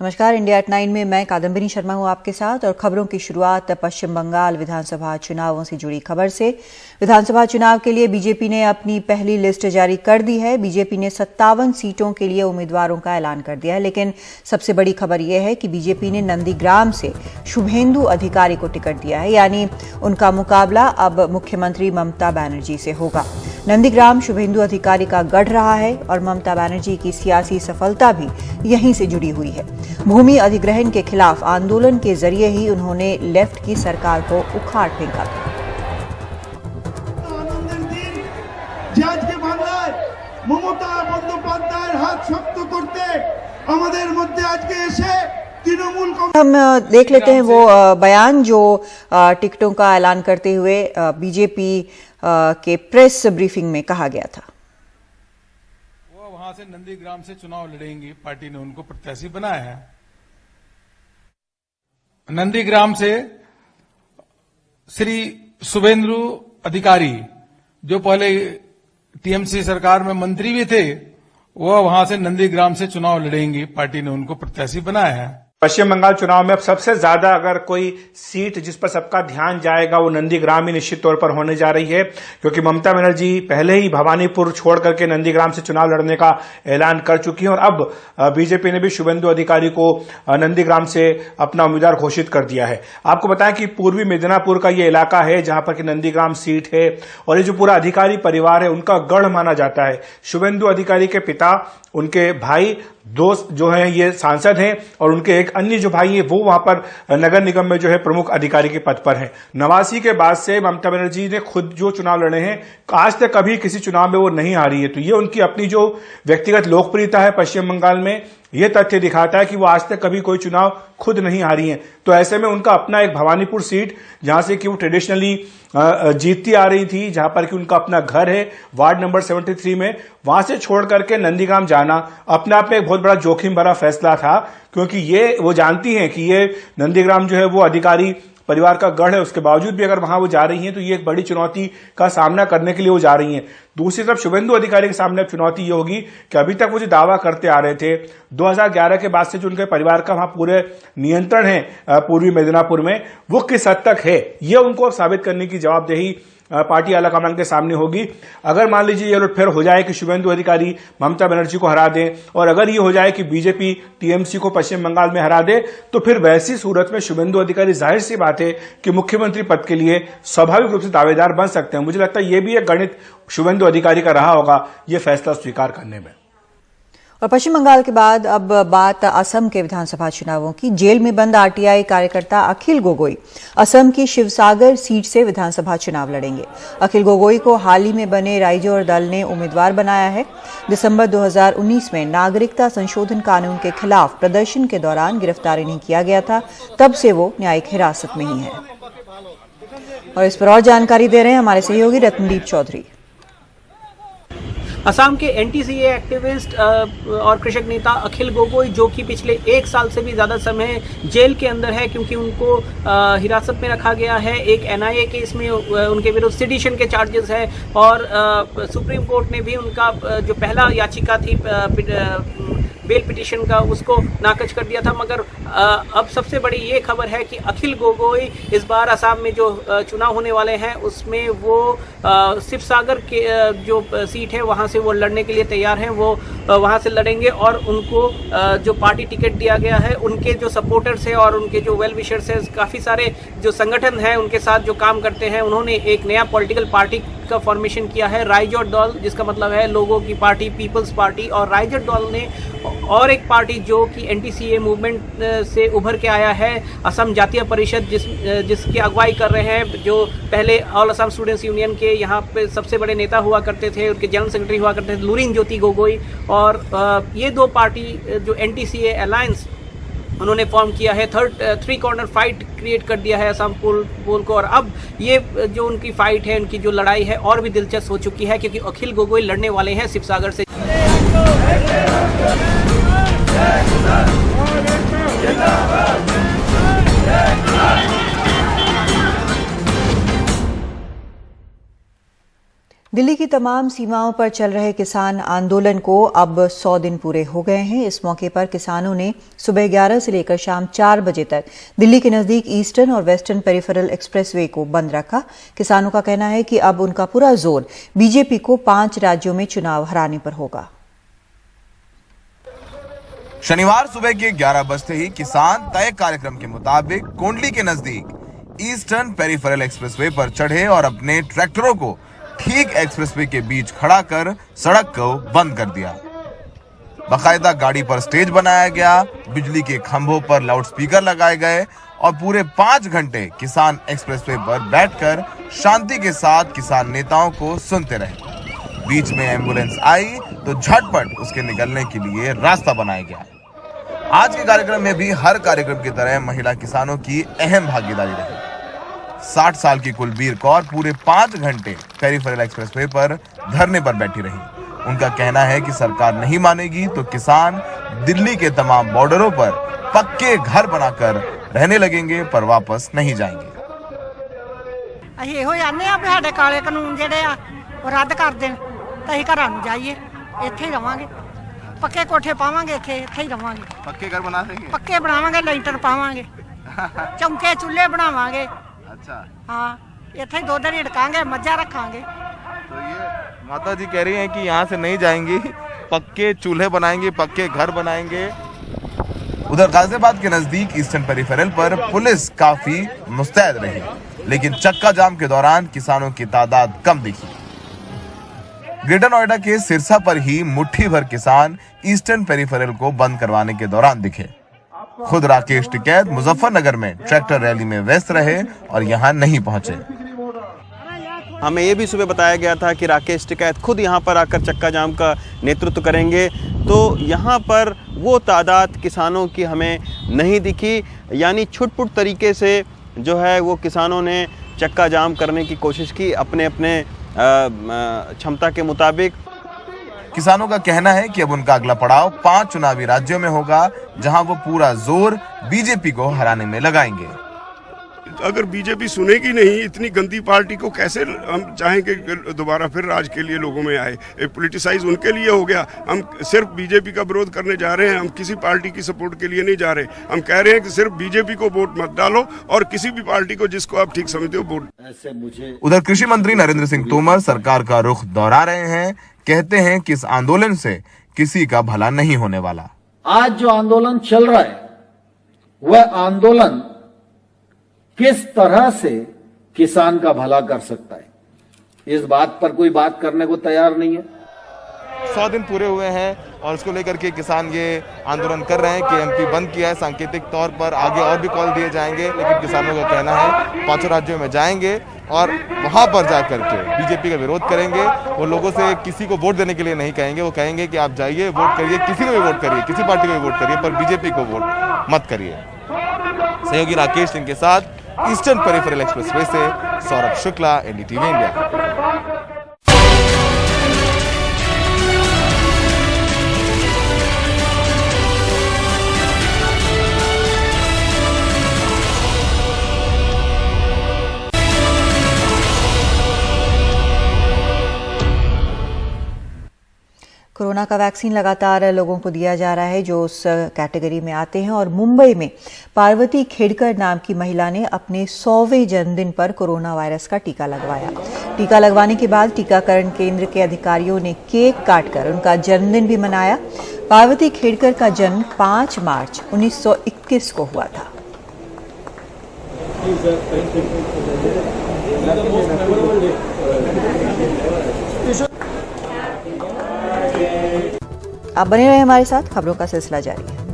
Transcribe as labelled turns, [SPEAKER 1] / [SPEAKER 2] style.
[SPEAKER 1] नमस्कार, India at 9 में मैं कादम्बिनी शर्मा हूं आपके साथ और खबरों की शुरुआत पश्चिम बंगाल विधानसभा चुनावों से जुड़ी खबर से। विधानसभा चुनाव के लिए बीजेपी ने अपनी पहली लिस्ट जारी कर दी है। बीजेपी ने 57 सीटों के लिए उम्मीदवारों का ऐलान कर दिया है, लेकिन सबसे बड़ी खबर यह है कि बीजेपी ने नंदीग्राम से शुभेंदु अधिकारी को टिकट दिया है, यानी उनका मुकाबला अब मुख्यमंत्री ममता बनर्जी से होगा। नंदीग्राम शुभेंदु अधिकारी का गढ़ रहा है और ममता बनर्जी की सियासी सफलता भी यहीं से जुड़ी हुई है। भूमि अधिग्रहण के खिलाफ आंदोलन के जरिए ही उन्होंने लेफ्ट की सरकार को उखाड़ फेंका था। हम देख लेते हैं वो बयान जो टिकटों का ऐलान करते हुए बीजेपी के प्रेस ब्रीफिंग में कहा गया था।
[SPEAKER 2] वो वहां से नंदीग्राम से चुनाव लड़ेंगी, पार्टी ने उनको प्रत्याशी बनाया है। नंदीग्राम से श्री शुभेंदु अधिकारी, जो पहले टीएमसी सरकार में मंत्री भी थे, वो वहां से नंदीग्राम से चुनाव लड़ेंगी, पार्टी ने उनको प्रत्याशी बनाया है।
[SPEAKER 3] पश्चिम बंगाल चुनाव में अब सबसे ज्यादा अगर कोई सीट जिस पर सबका ध्यान जाएगा वो नंदीग्राम ही निश्चित तौर पर होने जा रही है, क्योंकि ममता बनर्जी पहले ही भवानीपुर छोड़ करके नंदीग्राम से चुनाव लड़ने का ऐलान कर चुकी है और अब बीजेपी ने भी शुभेंदु अधिकारी को नंदीग्राम से अपना उम्मीदवार घोषित कर दिया है। आपको बताएं कि पूर्वी मिदनापुर का ये इलाका है जहां पर कि नंदीग्राम सीट है और ये जो पूरा अधिकारी परिवार है उनका गढ़ माना जाता है। शुभेंदु अधिकारी के पिता, उनके भाई, दोस्त जो हैं ये सांसद हैं और उनके एक अन्य जो भाई है वो वहां पर नगर निगम में जो है प्रमुख अधिकारी के पद पर हैं। 89 के बाद से ममता बनर्जी ने खुद जो चुनाव लड़े हैं, आज तक कभी किसी चुनाव में वो नहीं हारी है। तो ये उनकी अपनी जो व्यक्तिगत लोकप्रियता है पश्चिम बंगाल में, ये तथ्य दिखाता है कि वो आज तक कभी कोई चुनाव खुद नहीं हारी हैं। तो ऐसे में उनका अपना एक भवानीपुर सीट, जहां से कि वो ट्रेडिशनली जीतती आ रही थी, जहां पर कि उनका अपना घर है वार्ड नंबर 73 में, वहां से छोड़ करके नंदीग्राम जाना अपने आप में एक बहुत बड़ा जोखिम भरा फैसला था, क्योंकि ये वो जानती हैं कि ये नंदीग्राम जो है वो अधिकारी परिवार का गढ़ है। उसके बावजूद भी अगर वहां वो जा रही हैं तो ये एक बड़ी चुनौती का सामना करने के लिए वो जा रही हैं। दूसरी तरफ शुभेंदु अधिकारी के सामने अब चुनौती ये होगी कि अभी तक वो जो दावा करते आ रहे थे, 2011 के बाद से जो उनके परिवार का वहां पूरे नियंत्रण है पूर्वी मिदनापुर में, वो किस हद तक है, ये उनको साबित करने की जवाबदेही पार्टी आलाकमान के सामने होगी। अगर मान लीजिए ये उलटफेर हो जाए कि शुभेंदु अधिकारी ममता बनर्जी को हरा दें और अगर ये हो जाए कि बीजेपी टीएमसी को पश्चिम बंगाल में हरा दे, तो फिर वैसी सूरत में शुभेंदु अधिकारी जाहिर सी बात है कि मुख्यमंत्री पद के लिए स्वाभाविक रूप से दावेदार बन सकते हैं। मुझे लगता है ये भी एक गणित शुभेंदु अधिकारी का रहा होगा ये फैसला स्वीकार करने में।
[SPEAKER 1] और पश्चिम बंगाल के बाद अब बात असम के विधानसभा चुनावों की। जेल में बंद आरटीआई कार्यकर्ता अखिल गोगोई असम की शिवसागर सीट से विधानसभा चुनाव लड़ेंगे। अखिल गोगोई को हाल ही में बने राइजोर दल ने उम्मीदवार बनाया है। दिसंबर 2019 में नागरिकता संशोधन कानून के खिलाफ प्रदर्शन के दौरान गिरफ्तारी नहीं किया गया था, तब से वो न्यायिक हिरासत में ही है। और इस पर और जानकारी दे रहे हैं हमारे सहयोगी रत्नदीप चौधरी।
[SPEAKER 4] असम के एनटीसीए एक्टिविस्ट और कृषक नेता अखिल गोगोई, जो कि पिछले 1 साल से भी ज़्यादा समय जेल के अंदर है क्योंकि उनको हिरासत में रखा गया है। एक एनआईए केस में उनके विरुद्ध सेडिशन के चार्जेस है और सुप्रीम कोर्ट ने भी उनका जो पहला याचिका थी बेल पिटीशन का, उसको नाकच कर दिया था। मगर अब सबसे बड़ी ये खबर है कि अखिल गोगोई इस बार असम में जो चुनाव होने वाले हैं उसमें वो शिवसागर के जो सीट है वहाँ से वो लड़ने के लिए तैयार हैं। वो वहाँ से लड़ेंगे और उनको जो पार्टी टिकट दिया गया है, उनके जो सपोर्टर्स हैं और उनके जो वेल विशर्स हैं, काफ़ी सारे जो संगठन हैं उनके साथ जो काम करते हैं, उन्होंने एक नया पॉलिटिकल पार्टी का फॉर्मेशन किया है, राइजोर दल, जिसका मतलब है लोगों की पार्टी, पीपल्स पार्टी। और राइजोर दल ने और एक पार्टी जो कि एनटीसीए मूवमेंट से उभर के आया है, असम जातीय परिषद, जिसकी अगुवाई कर रहे हैं, जो पहले ऑल असम स्टूडेंट्स यूनियन के यहाँ पे सबसे बड़े नेता हुआ करते थे, उनके जनरल सेक्रेटरी हुआ करते थे लुरिन ज्योति गोगोई। और ये दो पार्टी जो एनटीसीए अलायंस उन्होंने फॉर्म किया है, थ्री कॉर्नर फाइट क्रिएट कर दिया है असम पोल को। और अब ये जो उनकी फाइट है, उनकी जो लड़ाई है और भी दिलचस्प हो चुकी है, क्योंकि अखिल गोगोई लड़ने वाले हैं शिवसागर से।
[SPEAKER 1] दिल्ली की तमाम सीमाओं पर चल रहे किसान आंदोलन को अब 100 दिन पूरे हो गए हैं। इस मौके पर किसानों ने सुबह 11 से लेकर शाम 4 बजे तक दिल्ली के नजदीक ईस्टर्न और वेस्टर्न पेरिफेरल एक्सप्रेसवे को बंद रखा। किसानों का कहना है कि अब उनका पूरा जोर बीजेपी को 5 राज्यों में चुनाव हराने पर होगा।
[SPEAKER 5] शनिवार सुबह के 11 बजते ही किसान तय कार्यक्रम के मुताबिक कोंडली के नजदीक ईस्टर्न पेरिफेरल एक्सप्रेसवे पर चढ़े और अपने ट्रैक्टरों को ठीक एक्सप्रेसवे के बीच खड़ा कर सड़क को बंद कर दिया। बाकायदा गाड़ी पर स्टेज बनाया गया, बिजली के खंभों पर लाउडस्पीकर लगाए गए और पूरे 5 घंटे किसान एक्सप्रेसवे पर बैठकर शांति के साथ किसान नेताओं को सुनते रहे। बीच में एम्बुलेंस आई तो झटपट उसके निकलने के लिए रास्ता बनाया गया। आज के कार्यक्रम में भी हर कार्यक्रम की तरह महिला किसानों की अहम भागीदारी रही। 60 साल की कुलबीर कौर पूरे 5 घंटे पेरिफेरल एक्सप्रेसवे पर धरने पर बैठी रही। उनका कहना है कि सरकार नहीं मानेगी तो किसान दिल्ली के तमाम बॉर्डरों पर पक्के घर बनाकर रहने लगेंगे, पर वापस नहीं जाएंगे।
[SPEAKER 6] ਅਸੀਂ ਇਹੋ ਜਾਣਦੇ ਆ ਵੀ ਸਾਡੇ ਕਾਲੇ ਕਾਨੂੰਨ ਜਿਹੜੇ ਆ ਉਹ ਰੱਦ ਕਰ ਦੇਣ ਤਾਂ ਅਸੀਂ ਘਰਾਂ ਨੂੰ ਜਾਈਏ, ਇੱਥੇ ਹੀ ਰਵਾਂਗੇ, ਪੱਕੇ ਕੋਠੇ ਪਾਵਾਂਗੇ, ਇੱਥੇ ਹੀ ਰਵਾਂਗੇ।
[SPEAKER 5] पक्के घर बना देंगे?
[SPEAKER 6] ਪੱਕੇ ਬਣਾਵਾਂਗੇ, ਲੈਂਟਰ ਪਾਵਾਂਗੇ, ਚੌਂਕੇ ਚੁੱਲ੍ਹੇ ਬਣਾਵਾਂਗੇ।
[SPEAKER 5] अच्छा,
[SPEAKER 6] हाँ, ਇੱਥੇ ਹੀ ਦੁੱਧ ਰਿੜਕਾਂਗੇ, ਮੱਝਾਂ ਰੱਖਾਂਗੇ।
[SPEAKER 5] तो ये माता जी कह रही हैं कि यहाँ से नहीं जाएंगी, पक्के चूल्हे बनाएंगे, पक्के घर बनाएंगे। उधर गाजियाबाद के नजदीक ईस्टर्न पेरिफेरल पर पुलिस काफी मुस्तैद रही, लेकिन चक्का जाम के दौरान किसानों की तादाद कम दिखी। ग्रेटर नोएडा के सिरसा पर ही मुट्ठी भर किसान ईस्टर्न पेरिफेरल को बंद करवाने के दौरान दिखे। खुद राकेश टिकैत मुजफ्फरनगर में ट्रैक्टर रैली में व्यस्त रहे और यहाँ नहीं पहुंचे।
[SPEAKER 7] हमें ये भी सुबह बताया गया था कि राकेश टिकैत खुद यहाँ पर आकर चक्का जाम का नेतृत्व करेंगे, तो यहाँ पर वो तादाद किसानों की हमें नहीं दिखी। यानी छुटपुट तरीके से जो है वो किसानों ने चक्का जाम करने की कोशिश की अपने अपने क्षमता के मुताबिक।
[SPEAKER 5] किसानों का कहना है कि अब उनका अगला पड़ाव 5 चुनावी राज्यों में होगा, जहां वो पूरा जोर बीजेपी को हराने में लगाएंगे।
[SPEAKER 8] अगर बीजेपी सुनेगी नहीं, इतनी गंदी पार्टी को कैसे हम चाहेंगे दोबारा फिर राज के लिए लोगों में आए। एक पोलिटिसाइज उनके लिए हो गया। हम सिर्फ बीजेपी का विरोध करने जा रहे हैं, हम किसी पार्टी की सपोर्ट के लिए नहीं जा रहे। हम कह रहे हैं कि सिर्फ बीजेपी को वोट मत डालो और किसी भी पार्टी को जिसको आप ठीक समझते हो वोट।
[SPEAKER 5] उधर कृषि मंत्री नरेंद्र सिंह तोमर सरकार का रुख दोहरा रहे हैं, कहते हैं कि इस आंदोलन से किसी का भला नहीं होने वाला।
[SPEAKER 9] आज जो आंदोलन चल रहा है वह आंदोलन किस तरह से किसान का भला कर सकता है, इस बात पर कोई बात करने को तैयार नहीं है।
[SPEAKER 5] 100 दिन पूरे हुए हैं और इसको लेकर के किसान ये आंदोलन कर रहे हैं कि एमपी बंद किया है सांकेतिक तौर पर, आगे और भी कॉल दिए जाएंगे, लेकिन किसानों का कहना है 5 राज्यों में जाएंगे और वहां पर जाकर के बीजेपी का विरोध करेंगे। वो लोगों से किसी को वोट देने के लिए नहीं कहेंगे, वो कहेंगे कि आप जाइए वोट करिए, किसी को भी वोट करिए, किसी पार्टी को भी वोट करिए, पर बीजेपी को वोट मत करिए। सहयोगी राकेश सिंह के साथ ईस्टर्न पेरिफेरल एक्सप्रेसवे से Saurabh Shukla, NDTV India.
[SPEAKER 1] Corona का वैक्सीन लगातार लोगों को दिया जा रहा है जो उस कैटेगरी में आते हैं, और मुंबई में पार्वती खेड़कर नाम की महिला ने अपने 100वें जन्मदिन पर कोरोना वायरस का टीका लगवाया। टीका लगवाने के बाद टीकाकरण केंद्र के अधिकारियों ने केक काटकर उनका जन्मदिन भी मनाया। पार्वती खेड़कर का जन्म 5 मार्च 1921 को हुआ था। आप बने रहे हमारे साथ, खबरों का सिलसिला जारी है।